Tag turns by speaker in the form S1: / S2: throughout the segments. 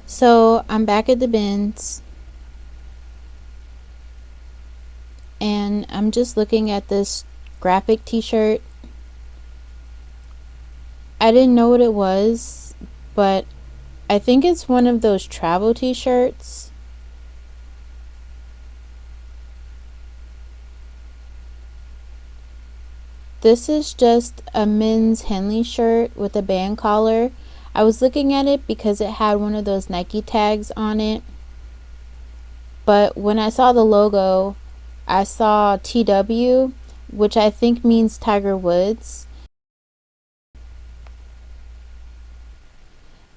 S1: So I'm back at the bins and I'm just looking at this graphic t-shirt. I didn't know what it was, but I think it's one of those travel t-shirts. This is just a men's Henley shirt with a band collar. I was looking at it because it had one of those Nike tags on it. But when I saw the logo, I saw TW, which I think means Tiger Woods.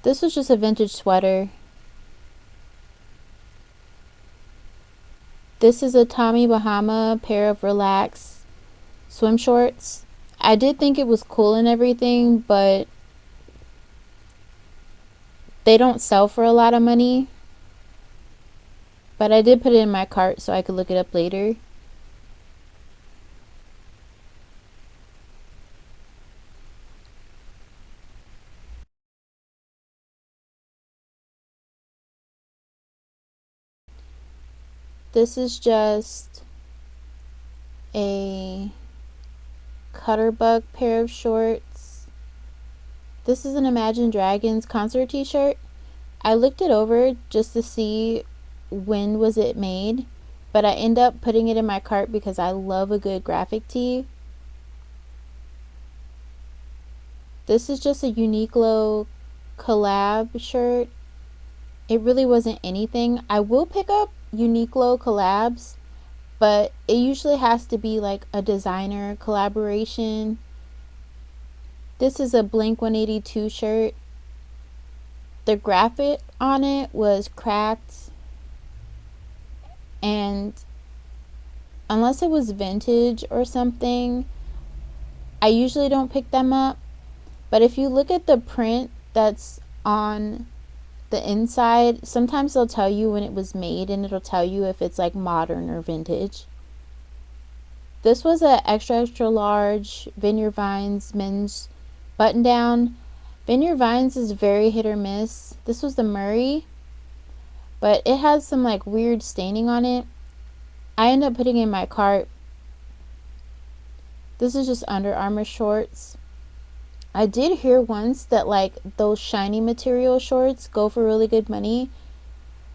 S1: This was just a vintage sweater. This is a Tommy Bahama pair of relaxed swim shorts. I did think it was cool and everything, but they don't sell for a lot of money. But I did put it in my cart so I could look it up later. This is just a Cutterbug pair of shorts. This is an Imagine Dragons concert t-shirt. I looked it over just to see when was it made, but I end up putting it in my cart because I love a good graphic tee. This is just a Uniqlo collab shirt. It really wasn't anything. I will pick up Uniqlo collabs, but it usually has to be like a designer collaboration. This is a Blink 182 shirt. The graphic on it was cracked, and unless it was vintage or something, I usually don't pick them up. But if you look at the print that's on the inside, sometimes they'll tell you when it was made and it'll tell you if it's like modern or vintage. This was a extra large Vineyard Vines men's button down. Vineyard Vines is very hit or miss. This was the Murray, but it has some like weird staining on it. I end up putting it in my cart. This is just Under Armour shorts. I did hear once that like those shiny material shorts go for really good money,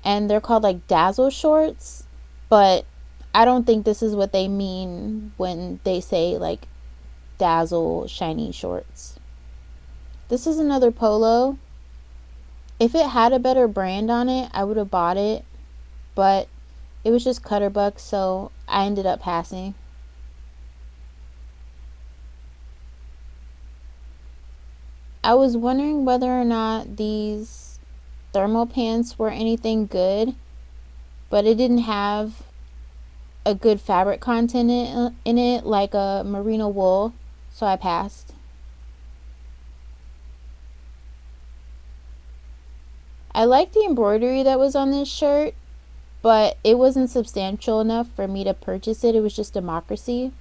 S1: and they're called like dazzle shorts, but I don't think this is what they mean when they say like dazzle shiny shorts. This is another polo. If it had a better brand on it, I would have bought it, but it was just Cutterbuck, so I ended up passing. I was wondering whether or not these thermal pants were anything good, but it didn't have a good fabric content in it like a merino wool, so I passed. I like the embroidery that was on this shirt, but it wasn't substantial enough for me to purchase it. It was just democracy.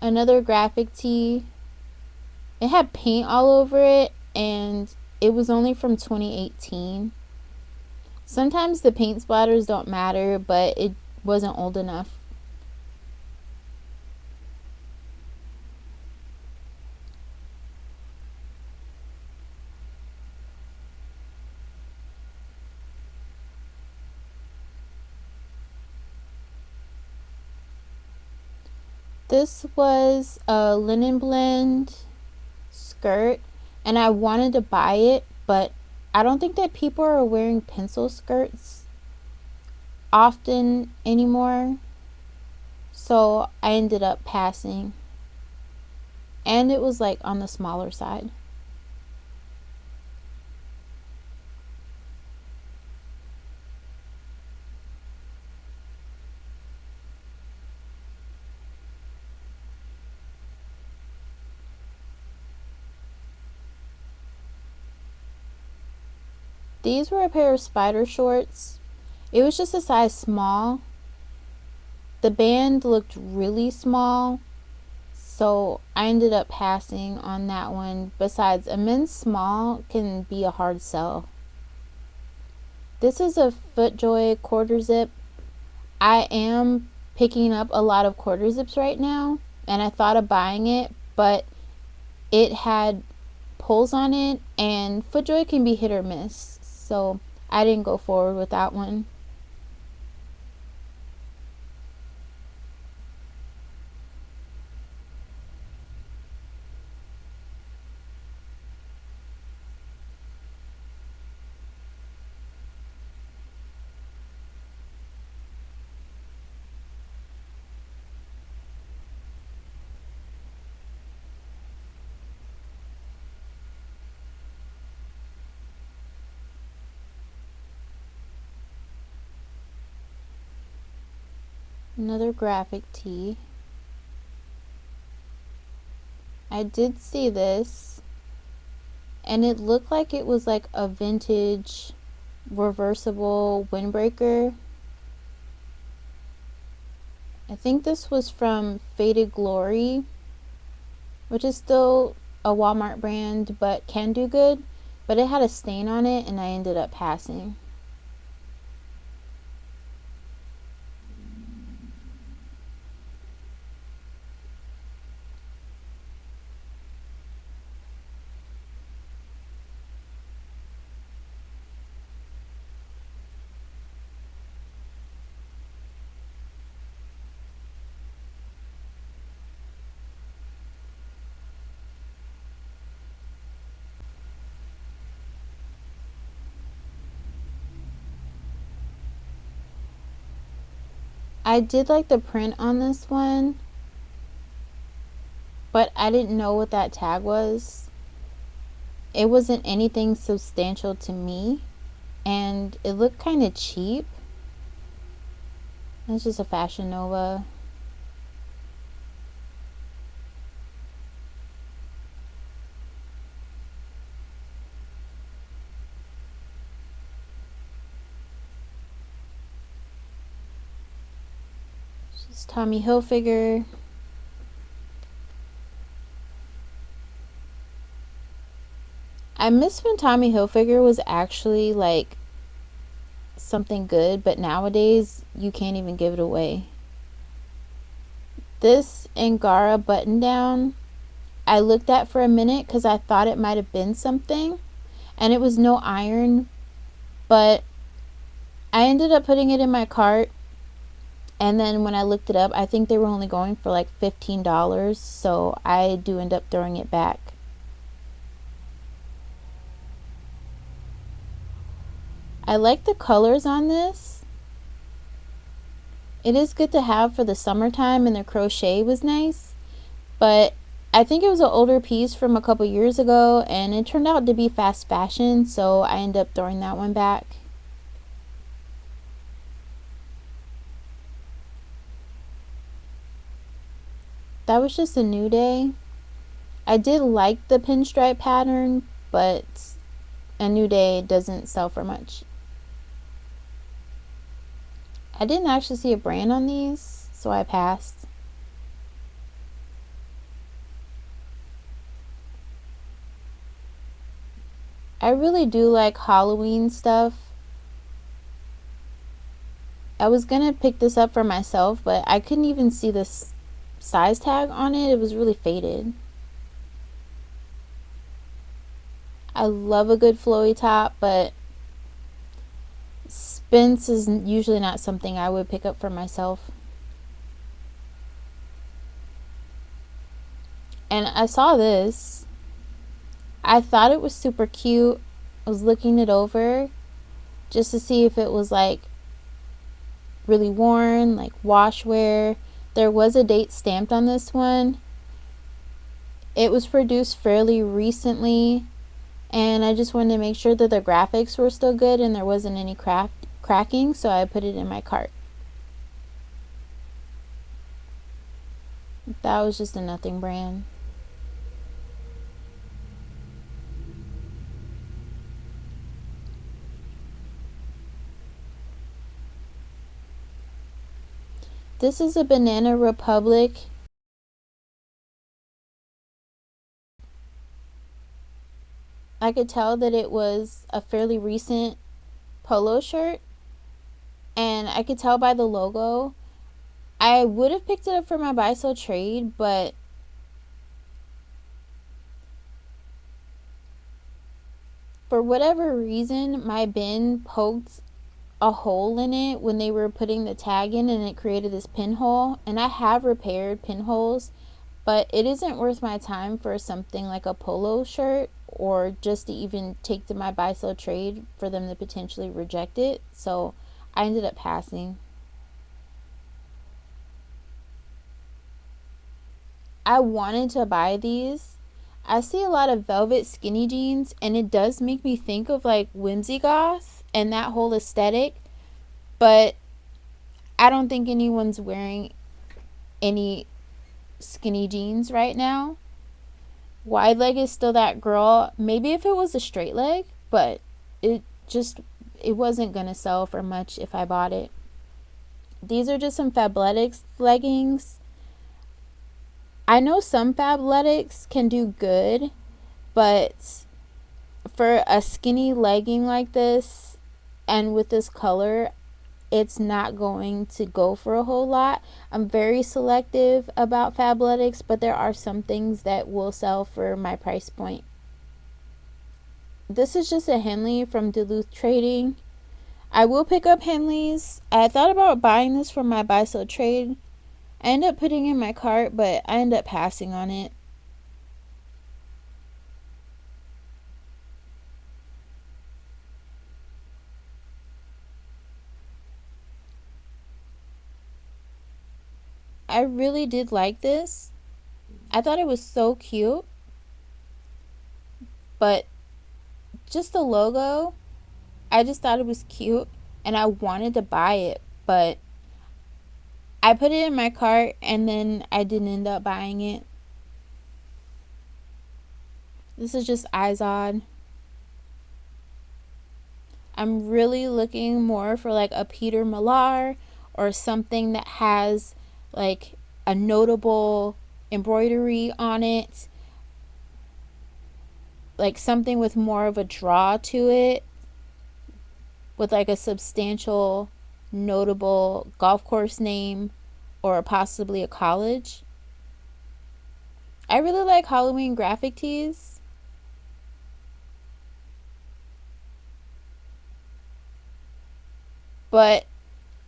S1: Another graphic tee. It had paint all over it, and it was only from 2018. Sometimes the paint splatters don't matter, but it wasn't old enough. This was a linen blend skirt, and I wanted to buy it, but I don't think that people are wearing pencil skirts often anymore, so I ended up passing. And it was like on the smaller side. These were a pair of spider shorts. It was just a size small. The band looked really small, So I ended up passing on that one. Besides, a men's small can be a hard sell. This is a FootJoy quarter zip. I am picking up a lot of quarter zips right now, and I thought of buying it, but it had pulls on it, and FootJoy can be hit or miss, so I didn't go forward with that one. Another graphic tee. I did see this, and it looked like it was like a vintage reversible windbreaker. I think this was from Faded Glory, which is still a Walmart brand but can do good, but it had a stain on it and I ended up passing. I did like the print on this one, but I didn't know what that tag was. It wasn't anything substantial to me, and it looked kind of cheap. It's just a Fashion Nova. It's just Tommy Hilfiger. I miss when Tommy Hilfiger was actually like something good, but nowadays you can't even give it away. This Angara button down, I looked at for a minute because I thought it might have been something, and it was no iron, but I ended up putting it in my cart, and then when I looked it up, I think they were only going for like $15, so I do end up throwing it back. I like the colors on this. It is good to have for the summertime, and the crochet was nice, but I think it was an older piece from a couple years ago, and it turned out to be fast fashion, so I ended up throwing that one back. That was just a new day. I did like the pinstripe pattern, but a new day doesn't sell for much. I didn't actually see a brand on these, so I passed. I really do like Halloween stuff. I was gonna pick this up for myself, but I couldn't even see this size tag on it. It was really faded. I love a good flowy top, but Spence is usually not something I would pick up for myself. And I saw this. I thought it was super cute. I was looking it over just to see if it was like really worn, like wash wear. There was a date stamped on this one. It was produced fairly recently, and I just wanted to make sure that the graphics were still good and there wasn't any cracking, so I put it in my cart. That was just a nothing brand. This is a Banana Republic I could tell that it was a fairly recent polo shirt, and I could tell by the logo. I would have picked it up for my buy sell trade, but for whatever reason, my bin poked a hole in it when they were putting the tag in, and it created this pinhole. And I have repaired pinholes, but it isn't worth my time for something like a polo shirt, or just to even take to my buy sell trade for them to potentially reject it. So I ended up passing. I wanted to buy these. I see a lot of velvet skinny jeans, and it does make me think of like whimsy goth and that whole aesthetic, but I don't think anyone's wearing any skinny jeans right now. Wide leg is still that girl. Maybe if it was a straight leg, but it wasn't gonna sell for much if I bought it. These are just some Fabletics leggings. I know some Fabletics can do good, but for a skinny legging like this and with this color, it's not going to go for a whole lot. I'm very selective about Fabletics, but there are some things that will sell for my price point. This is just a Henley from Duluth Trading. I will pick up Henleys. I thought about buying this for my buy sell trade. I ended up putting it in my cart, but I ended up passing on it. I really did like this. I thought it was so cute, but just the logo, I just thought it was cute and I wanted to buy it, but I put it in my cart and then I didn't end up buying it. This is just Izod. I'm really looking more for like a Peter Millar or something that has like a notable embroidery on it, like something with more of a draw to it, with like a substantial notable golf course name or possibly a college. I really like Halloween graphic tees. But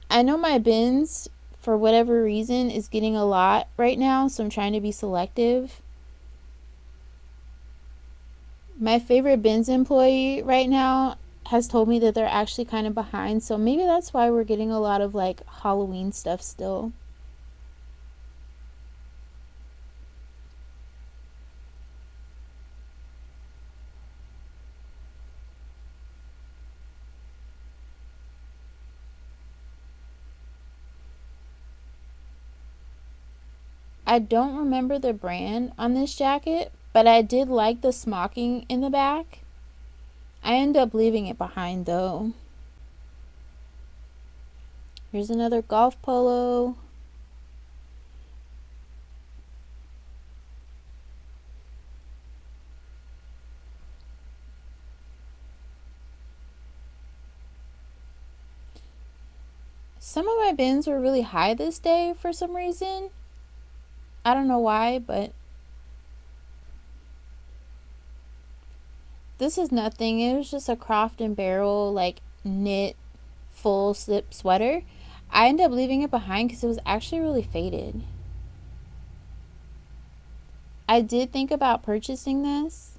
S1: I know my bins, for whatever reason, is getting a lot right now, so I'm trying to be selective. My favorite bins employee right now has told me that they're actually kind of behind, so maybe that's why we're getting a lot of like Halloween stuff still. I don't remember the brand on this jacket, but I did like the smocking in the back. I ended up leaving it behind though. Here's another golf polo. Some of my bins were really high this day for some reason. I don't know why, but this is nothing. It was just a Croft and Barrel like knit full slip sweater. I ended up leaving it behind because it was actually really faded. I did think about purchasing this.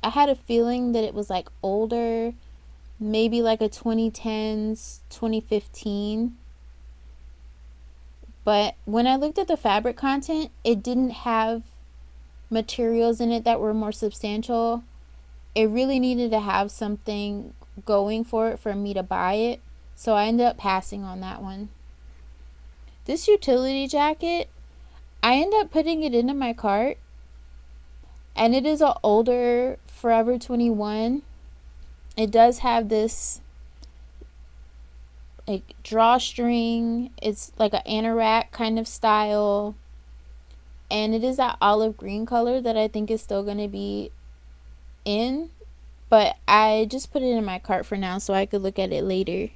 S1: I had a feeling that it was like older, maybe like a 2010s, 2015. But when I looked at the fabric content, it didn't have materials in it that were more substantial. It really needed to have something going for it for me to buy it. So I ended up passing on that one. This utility jacket, I ended up putting it into my cart. And it is an older Forever 21. It does have this like drawstring. It's like an anorak kind of style. And it is that olive green color that I think is still going to be in, but I just put it in my cart for now so I could look at it later.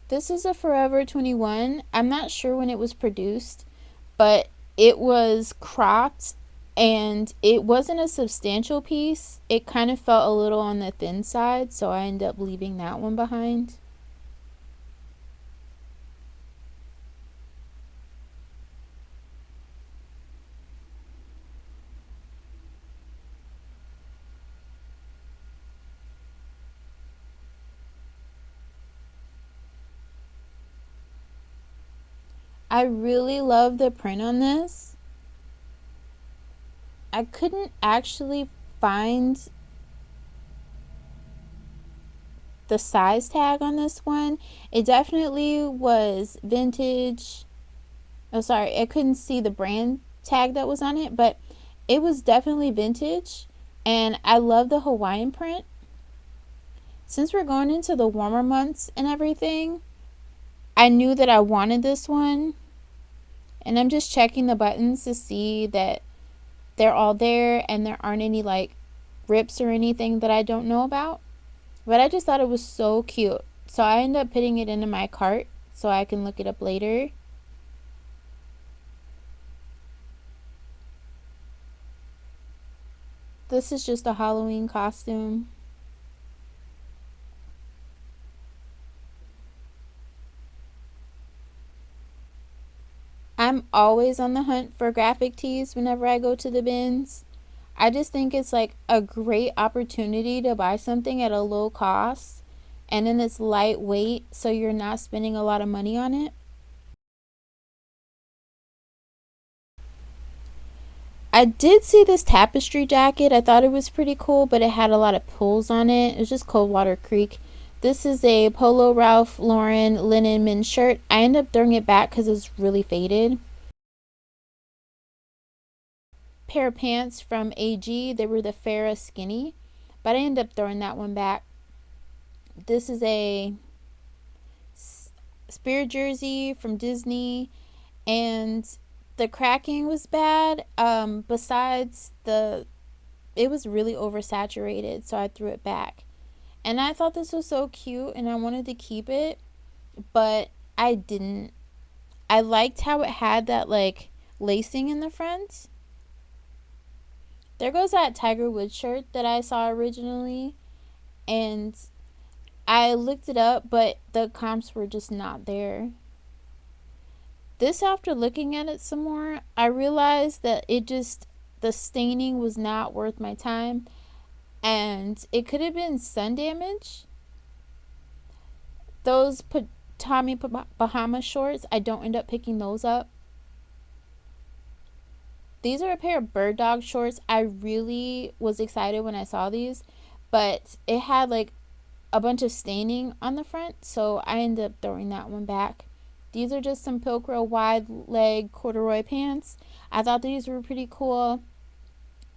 S1: This is a Forever 21. I'm not sure when it was produced, but it was cropped and it wasn't a substantial piece. It kind of felt a little on the thin side, so I ended up leaving that one behind. I really love the print on this. I couldn't actually find the size tag on this one. It definitely was vintage. Oh, sorry, I couldn't see the brand tag that was on it, but it was definitely vintage. And I love the Hawaiian print. Since we're going into the warmer months and everything, I knew that I wanted this one. And I'm just checking the buttons to see that they're all there and there aren't any like rips or anything that I don't know about. But I just thought it was so cute. So I ended up putting it into my cart so I can look it up later. This is just a Halloween costume. I'm always on the hunt for graphic tees whenever I go to the bins. I just think it's like a great opportunity to buy something at a low cost and then it's lightweight so you're not spending a lot of money on it. I did see this tapestry jacket. I thought it was pretty cool, but it had a lot of pulls on it. It was just Coldwater Creek. This is a Polo Ralph Lauren linen men's shirt. I ended up throwing it back because it was really faded. Pair of pants from AG. They were the Farrah Skinny, but I ended up throwing that one back. This is a Spirit jersey from Disney, and the cracking was bad. Besides it was really oversaturated, so I threw it back. And I thought this was so cute, and I wanted to keep it, but I didn't. I liked how it had that like lacing in the front. There goes that Tiger Woods shirt that I saw originally, and I looked it up, but the comps were just not there. This, after looking at it some more, I realized that the staining was not worth my time, and it could have been sun damage. Those Tommy Bahama shorts, I don't end up picking those up. These are a pair of bird dog shorts. I really was excited when I saw these, but it had like a bunch of staining on the front, so I ended up throwing that one back. These are just some Pilcro wide leg corduroy pants. I thought these were pretty cool,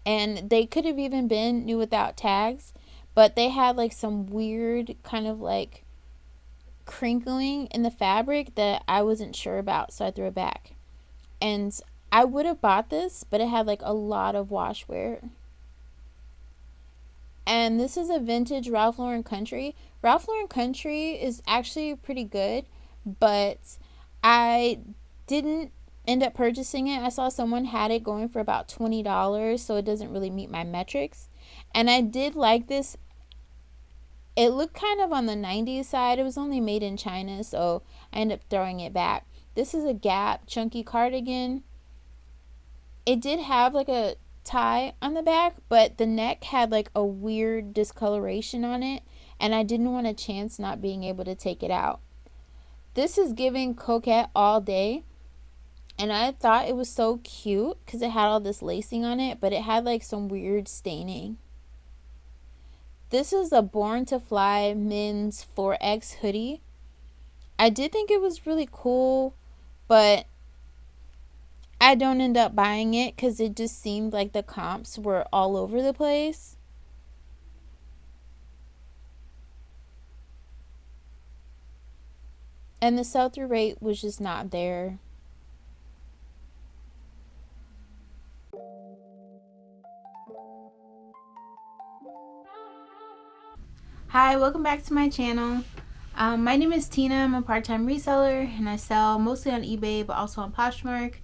S1: and they could have even been new without tags, but they had like some weird kind of like crinkling in the fabric that I wasn't sure about, so I threw it back. And I would have bought this, but it had like a lot of wash wear. And this is a vintage Ralph Lauren Country. Ralph Lauren Country is actually pretty good, but I didn't end up purchasing it. I saw someone had it going for about $20, so it doesn't really meet my metrics. And I did like this. It looked kind of on the 90s side. It was only made in China, so I ended up throwing it back. This is a Gap chunky cardigan. It did have like a tie on the back, but the neck had like a weird discoloration on it, and I didn't want to chance not being able to take it out. This is giving coquette all day, and I thought it was so cute because it had all this lacing on it, but it had like some weird staining. This is a Born to Fly men's 4X hoodie. I did think it was really cool, but I don't end up buying it because it just seemed like the comps were all over the place. and the sell-through rate was just not there. Hi, welcome back to my channel. My name is Tina. I'm a part-time reseller and I sell mostly on eBay but also on Poshmark.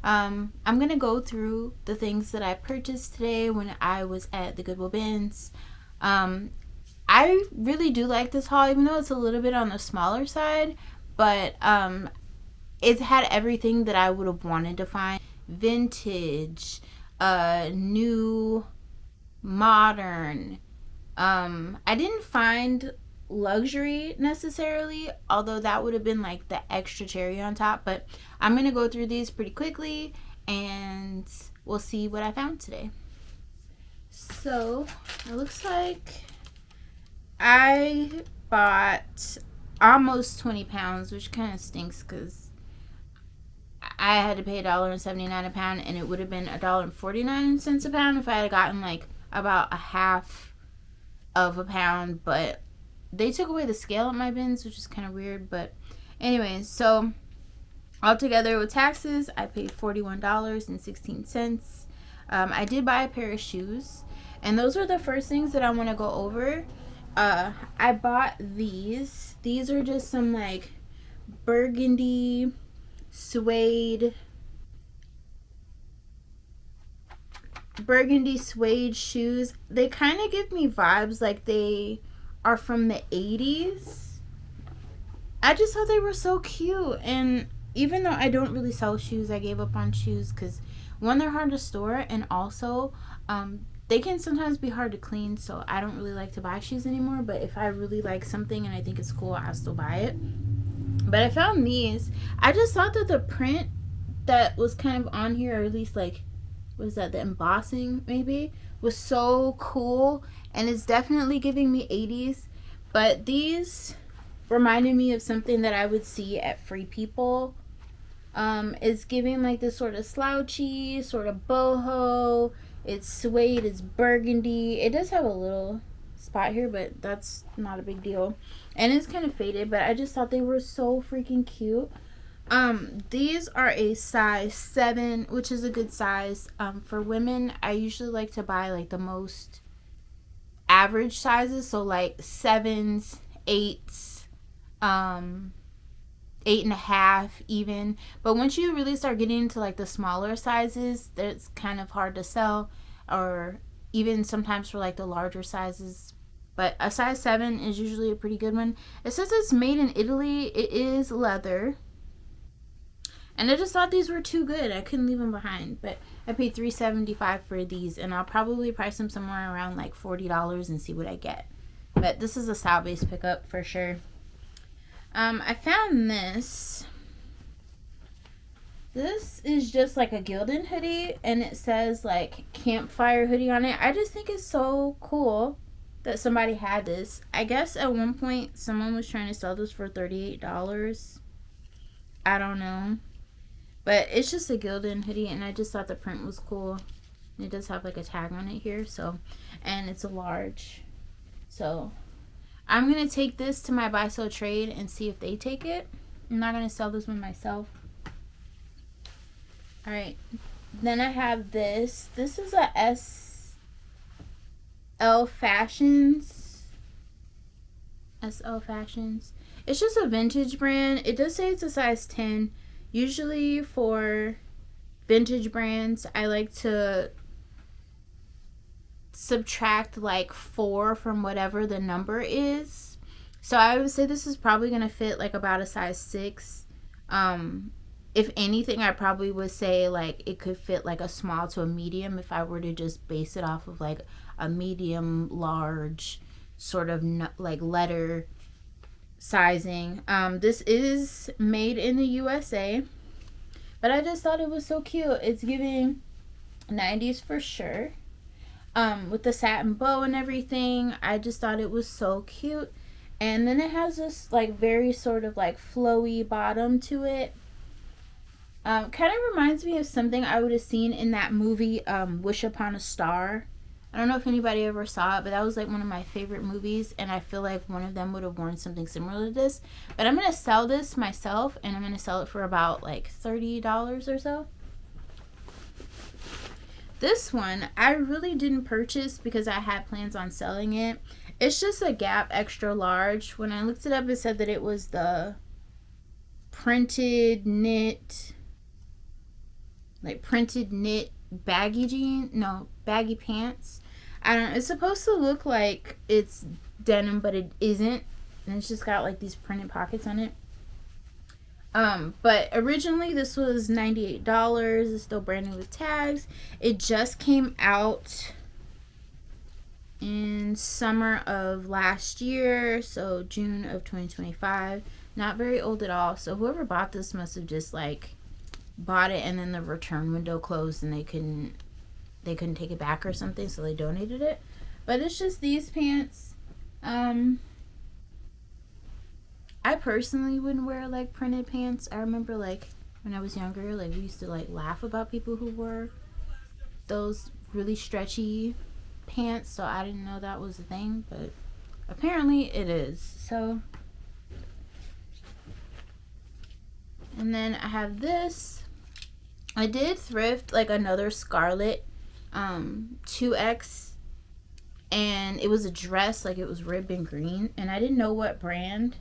S1: I'm gonna go through the things that I purchased today when I was at the Goodwill bins. I really do like this haul, even though it's a little bit on the smaller side, but it had everything that I would have wanted to find. Vintage, new, modern. I didn't find luxury necessarily, although that would have been like the extra cherry on top, but I'm gonna go through these pretty quickly and we'll see what I found today. So it looks like I bought almost 20 pounds, which kind of stinks because I had to pay $1.79 a pound and it would have been $1.49 a pound if I had gotten like about a half of a pound, but they took away the scale at my bins, which is kind of weird. But anyways, so altogether with taxes, I paid $41.16. I did buy a pair of shoes, and those are the first things that I want to go over. I bought these. These are just some like burgundy suede shoes. They kind of give me vibes like they are from the 80s. I just thought they were so cute, and even though I don't really sell shoes, I gave up on shoes because one, they're hard to store, and also they can sometimes be hard to clean, so I don't really like to buy shoes anymore. But if I really like something and I think it's cool, I'll still buy it. But I found these. I just thought that the print that was kind of on here, or at least like, what is that, the embossing maybe, was so cool, and it's definitely giving me 80s. But these reminded me of something that I would see at Free People. It's giving like this sort of slouchy, sort of boho. It's suede, it's burgundy. It does have a little spot here, but that's not a big deal. And it's kind of faded, but I just thought they were so freaking cute. These are a size 7, which is a good size. For women, I usually like to buy like the most average sizes, so like 7s, 8s, 8.5 even. But once you really start getting into like the smaller sizes, that's kind of hard to sell, or even sometimes for like the larger sizes. But a size 7 is usually a pretty good one. It says it's made in Italy. It is leather. And I just thought these were too good. I couldn't leave them behind. But I paid $3.75 for these, and I'll probably price them somewhere around like $40 and see what I get. But this is a style-based pickup for sure. I found this. This is just like a Gildan hoodie, and it says like campfire hoodie on it. I just think it's so cool that somebody had this. I guess at one point someone was trying to sell this for $38. I don't know. But it's just a Gildan hoodie, and I just thought the print was cool. It does have like a tag on it here, so, and it's a large. So I'm going to take this to my buy sell trade and see if they take it. I'm not going to sell this one myself. Alright. Then I have this. This is a SL Fashions. SL Fashions. It's just a vintage brand. It does say it's a size 10. Usually for vintage brands, I like to subtract like 4 from whatever the number is. So I would say this is probably going to fit like about a size 6. If anything, I probably would say like it could fit like a small to a medium if I were to just base it off of like a medium large sort of like letter sizing. This is made in the USA, but I just thought it was so cute. It's giving 90s for sure. With the satin bow and everything, I just thought it was so cute. And then it has this like very sort of like flowy bottom to it. Kind of reminds me of something I would have seen in that movie Wish Upon a Star. I don't know if anybody ever saw it, but that was like one of my favorite movies, and I feel like one of them would have worn something similar to this. But I'm gonna sell this myself, and I'm gonna sell it for about like $30 or so. This one I really didn't purchase because I had plans on selling it. It's just a Gap extra large. When I looked it up, it said that it was the printed knit baggy pants. I don't know. It's supposed to look like it's denim, but it isn't. And it's just got like these printed pockets on it. But originally this was $98. It's still brand new with tags. It just came out in summer of last year, so June of 2025. Not very old at all. So whoever bought this must have just like bought it and then the return window closed and they couldn't take it back or something, so they donated it. But it's just these pants. I personally wouldn't wear like printed pants. I remember like when I was younger, like we used to like laugh about people who wore those really stretchy pants, so I didn't know that was a thing, but apparently it is. So, and then I have this. I did thrift like another Scarlet 2X, and it was a dress, like it was ribbed in green, and I didn't know what brand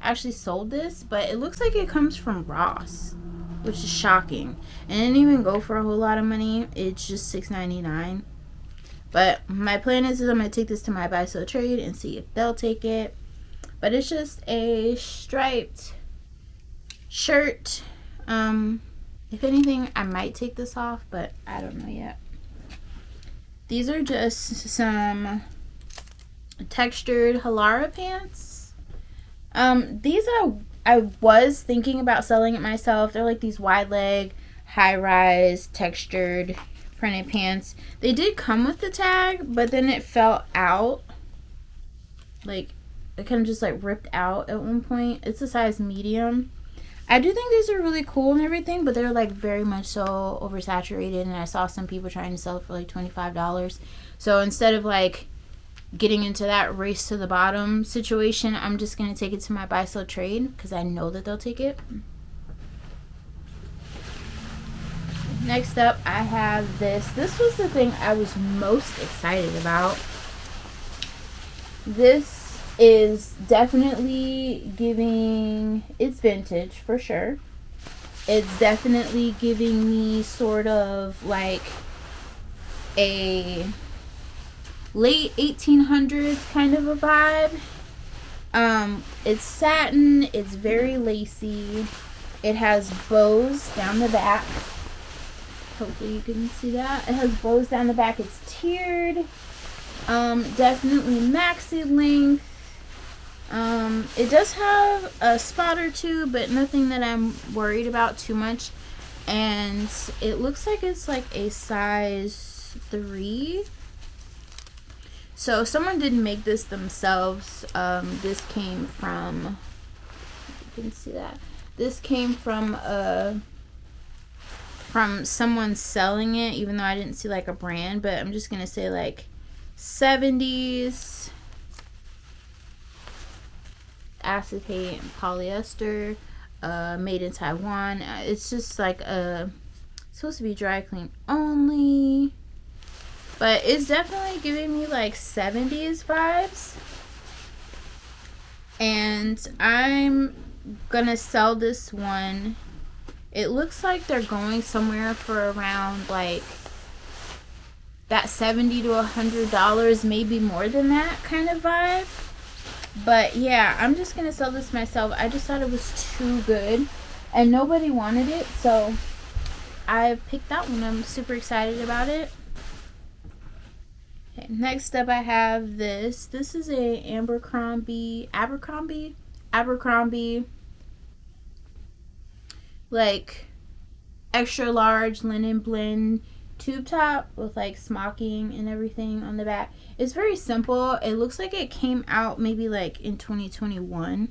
S1: actually sold this, but it looks like it comes from Ross, which is shocking. And it didn't even go for a whole lot of money. It's just $6.99. But my plan is I'm going to take this to my buy sell trade and see if they'll take it. But it's just a striped shirt. If anything, I might take this off, but I don't know yet. These are just some textured Halara pants. These I was thinking about selling it myself. They're like these wide leg, high rise, textured, printed pants. They did come with the tag, but then it fell out. Like, it kind of just like ripped out at one point. It's a size medium. I do think these are really cool and everything, but they're like very much so oversaturated, and I saw some people trying to sell it for like $25. So instead of like getting into that race to the bottom situation, I'm just going to take it to my buy sell trade because I know that they'll take it. Next up, I have this. This was the thing I was most excited about. This is definitely giving, it's vintage for sure. It's definitely giving me sort of like a late 1800s kind of a vibe. It's satin, it's very lacy, it has bows down the back. Hopefully you can see that. It has bows down the back, it's tiered, definitely maxi length. It does have a spot or two, but nothing that I'm worried about too much. And it looks like it's like a size 3. So someone didn't make this themselves. This came from, you can see that. This came from someone selling it, even though I didn't see like a brand, but I'm just gonna say like 70s acetate and polyester, made in Taiwan. It's just like supposed to be dry clean only. But it's definitely giving me like 70s vibes. And I'm gonna sell this one. It looks like they're going somewhere for around like that $70 to $100, maybe more than that kind of vibe. But yeah, I'm just gonna sell this myself. I just thought it was too good and nobody wanted it, so I picked that one. I'm super excited about it. Okay, next up I have this. This is a Abercrombie like extra large linen blend tube top with like smocking and everything on the back. It's very simple. It looks like it came out maybe like in 2021.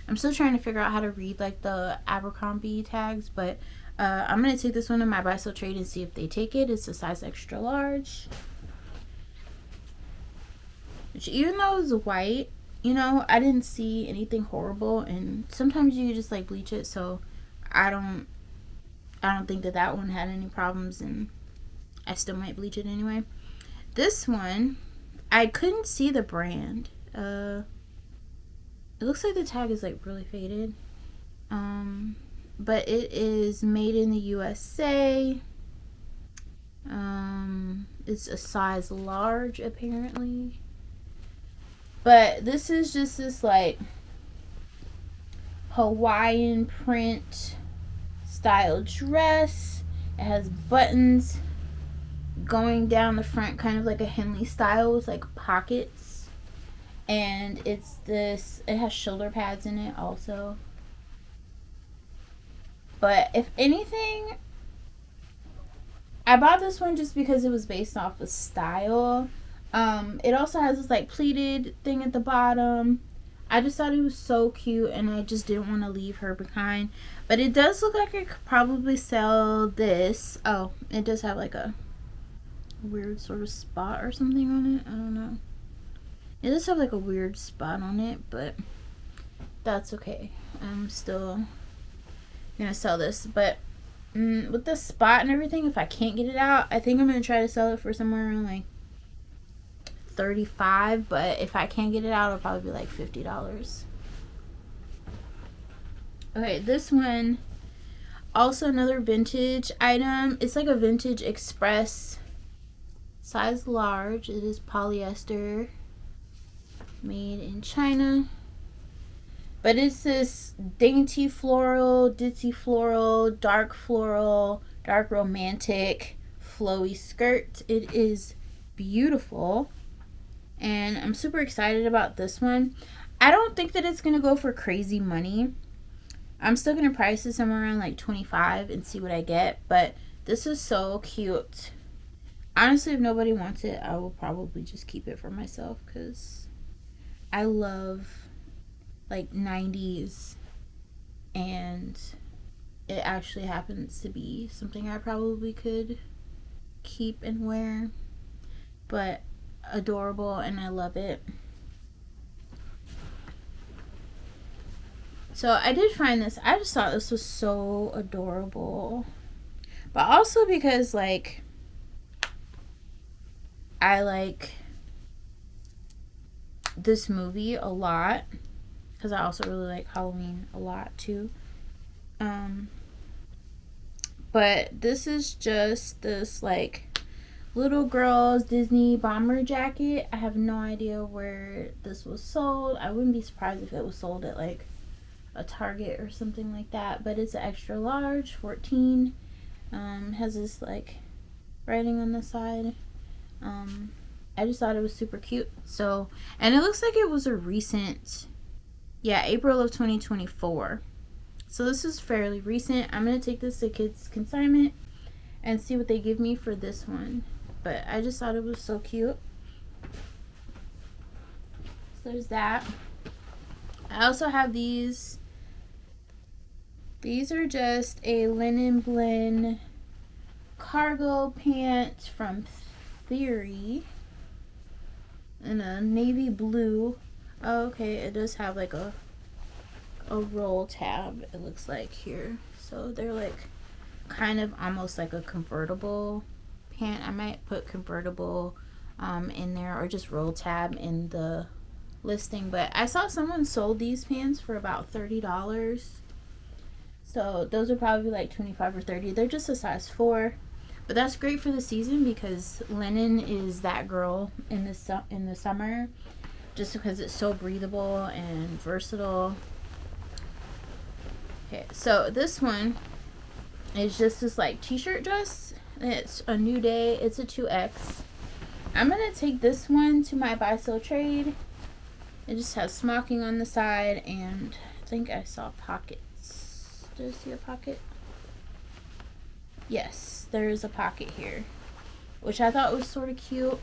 S1: I'm still trying to figure out how to read like the Abercrombie tags, but I'm gonna take this one in my buy sell trade and see if they take it. It's a size extra large. which even though it was white, you know, I didn't see anything horrible. And sometimes you just like bleach it, so I don't think that one had any problems, and I still might bleach it anyway. This one, I couldn't see the brand. It looks like the tag is like really faded. But it is made in the USA. It's a size large apparently. But this is just this like Hawaiian print style dress. It has buttons going down the front, kind of like a Henley style with like pockets. And it has shoulder pads in it also. But if anything, I bought this one just because it was based off of style. It also has this like pleated thing at the bottom. I just thought it was so cute, and I just didn't want to leave her behind. But it does look like I could probably sell this. Oh, it does have like a weird sort of spot or something on it. I don't know. It does have like a weird spot on it, but that's okay. I'm still gonna sell this. But with the spot and everything, if I can't get it out, I think I'm gonna try to sell it for somewhere around like $35. But if I can't get it out, it'll probably be like $50. Okay, this one, also another vintage item. It's like a vintage express, size large. It is polyester, made in China. But it's this dainty floral, ditzy floral, dark romantic, flowy skirt. It is beautiful. And I'm super excited about this one. I don't think that it's going to go for crazy money. I'm still going to price it somewhere around like $25 and see what I get. But this is so cute. Honestly, if nobody wants it, I will probably just keep it for myself, because I love like 90s, and it actually happens to be something I probably could keep and wear. But adorable, and I love it. So I did find this. I just thought this was so adorable. But also because like I like this movie a lot, because I also really like Halloween a lot too. But this is just this like little girl's Disney bomber jacket. I have no idea where this was sold. I wouldn't be surprised if it was sold at like a Target or something like that. But it's an extra large, 14. Has this like writing on the side. I just thought it was super cute. So, and it looks like it was a recent, April of 2024. So this is fairly recent. I'm going to take this to kids consignment and see what they give me for this one. But I just thought it was so cute. So there's that. I also have these. These are just a linen blend cargo pant from Theory in a navy blue. Oh, okay, it does have like a roll tab, it looks like here. So they're like kind of almost like a convertible pant. I might put convertible in there, or just roll tab in the listing. But I saw someone sold these pants for about $30. So those are probably like $25 or $30. They're just a size 4. But that's great for the season, because linen is that girl in the summer, just because it's so breathable and versatile. Okay, so this one is just this like t-shirt dress. It's a New Day. It's a 2X. I'm going to take this one to my buy sell trade. It just has smocking on the side, and I think I saw pockets. Did I see a pocket? Yes, there is a pocket here, which I thought was sort of cute.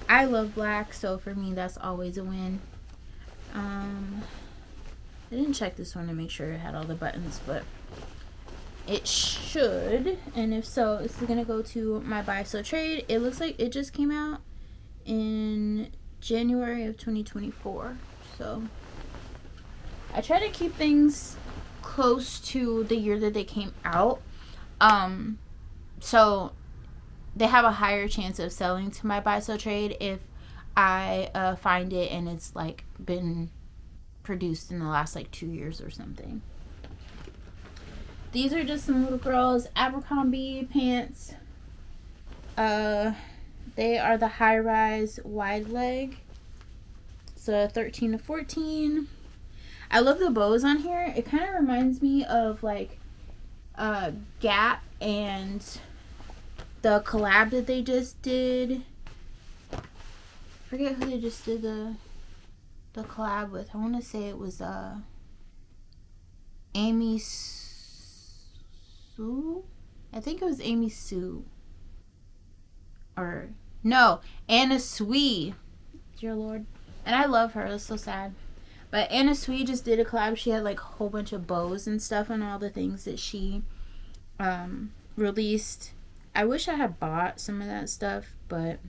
S1: I love black, so for me that's always a win. I didn't check this one to make sure it had all the buttons, but it should. And if so, this is gonna go to my buy sell trade. It looks like it just came out. in January of 2024. So I try to keep things close to the year that they came out. So they have a higher chance of selling to my buy sell trade if I find it and it's like been produced in the last like 2 years or something. These are just some little girls' Abercrombie pants. They are the high rise wide leg. So 13 to 14. I love the bows on here. It kind of reminds me of like Gap and the collab that they just did. I forget who they just did the collab with. I want to say it was Amy Sue. I think it was Amy Sue. Or no, Anna Sui. Dear Lord. And I love her. It's so sad. But Anna Sui just did a collab. She had like a whole bunch of bows and stuff on all the things that she released. I wish I had bought some of that stuff, but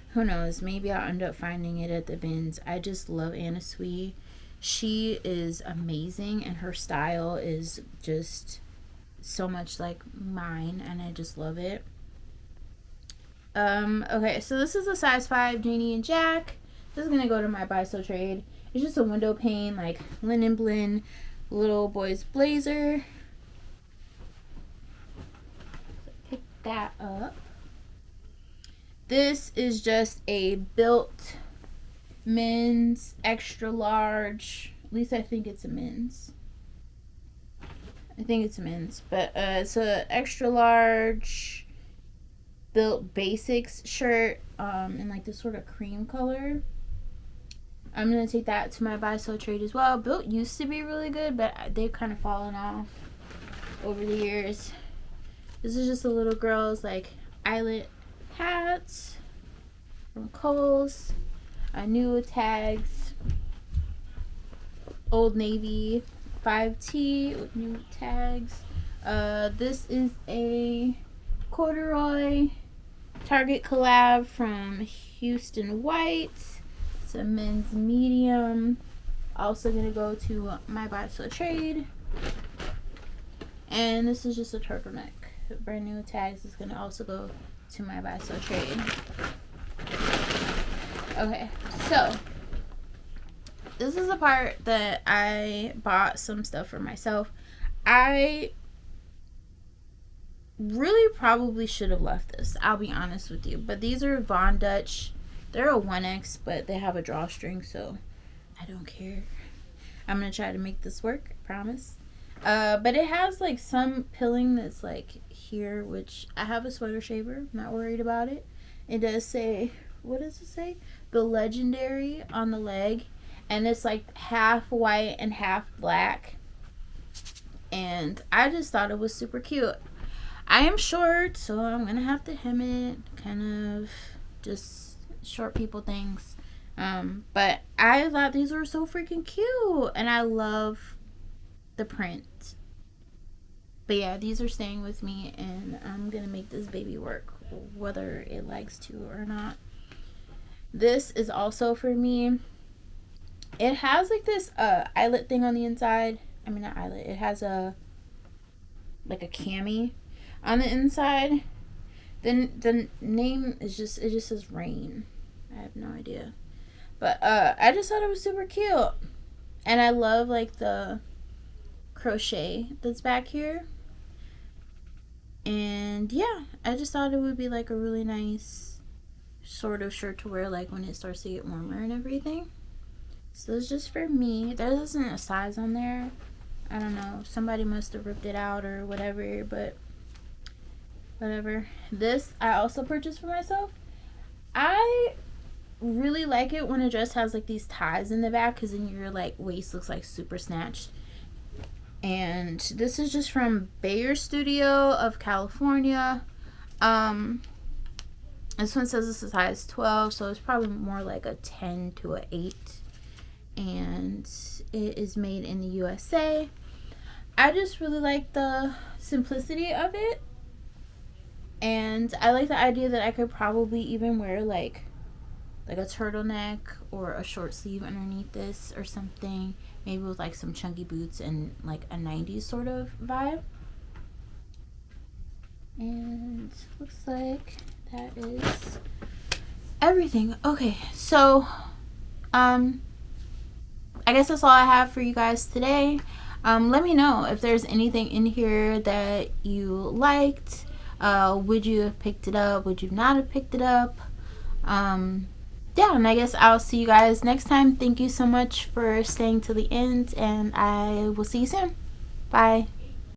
S1: who knows? Maybe I'll end up finding it at the bins. I just love Anna Sui. She is amazing, and her style is just so much like mine, and I just love it. Okay, so this is a size 5 Janie and Jack. This is gonna go to my buy sell trade. It's just a window pane, like linen blend, little boy's blazer. So pick that up. This is just a built men's extra large. At least I think it's a men's. I think it's a men's, but it's a extra large built basics shirt in like this sort of cream color. I'm gonna take that to my buy sell trade as well. Built used to be really good, but they've kind of fallen off over the years. This is just a little girl's like eyelet hat from Kohl's. New tags. Old Navy 5T with new tags. This is a corduroy Target collab from Houston White. It's a men's medium. Also gonna go to my buy sell trade. And this is just a turtleneck. Brand new tags is gonna also go to my buy sell trade. Okay, so this is the part that I bought some stuff for myself. I really probably should have left this, I'll be honest with you, but these are Von Dutch. They're a 1X, but they have a drawstring, so I don't care. I'm gonna try to make this work, I promise. But it has like some pilling that's like here, which I have a sweater shaver, not worried about it. It does say, what does it say? The Legendary on the leg, and it's like half white and half black, and I just thought it was super cute. I am short, so I'm gonna have to hem it, kind of just short people things. But I thought these were so freaking cute, and I love the print. But yeah, these are staying with me, and I'm gonna make this baby work, whether it likes to or not. This is also for me. It has like this eyelet thing on the inside. I mean, not eyelet. It has a like a cami on the inside. Then the name is just, it just says Rain. I have no idea, but I just thought it was super cute, and I love like the crochet that's back here. And yeah, I just thought it would be like a really nice sort of shirt to wear like when it starts to get warmer and everything. So it's just for me. There isn't a size on there. I don't know, somebody must have ripped it out or whatever, but whatever. This I also purchased for myself. I really like it when a dress has like these ties in the back, because then your like waist looks like super snatched. And this is just from Bayer Studio of California. This one says this is size 12, so it's probably more like a 10 to a 8, and it is made in the USA. I just really like the simplicity of it, and I like the idea that I could probably even wear like like a turtleneck or a short sleeve underneath this or something, maybe with like some chunky boots and like a 90s sort of vibe. And looks like that is everything. Okay, so I guess that's all I have for you guys today. Let me know if there's anything in here that you liked. Would you have picked it up? Would you not have picked it up? Yeah, and I guess I'll see you guys next time. Thank you so much for staying till the end, and I will see you soon. Bye.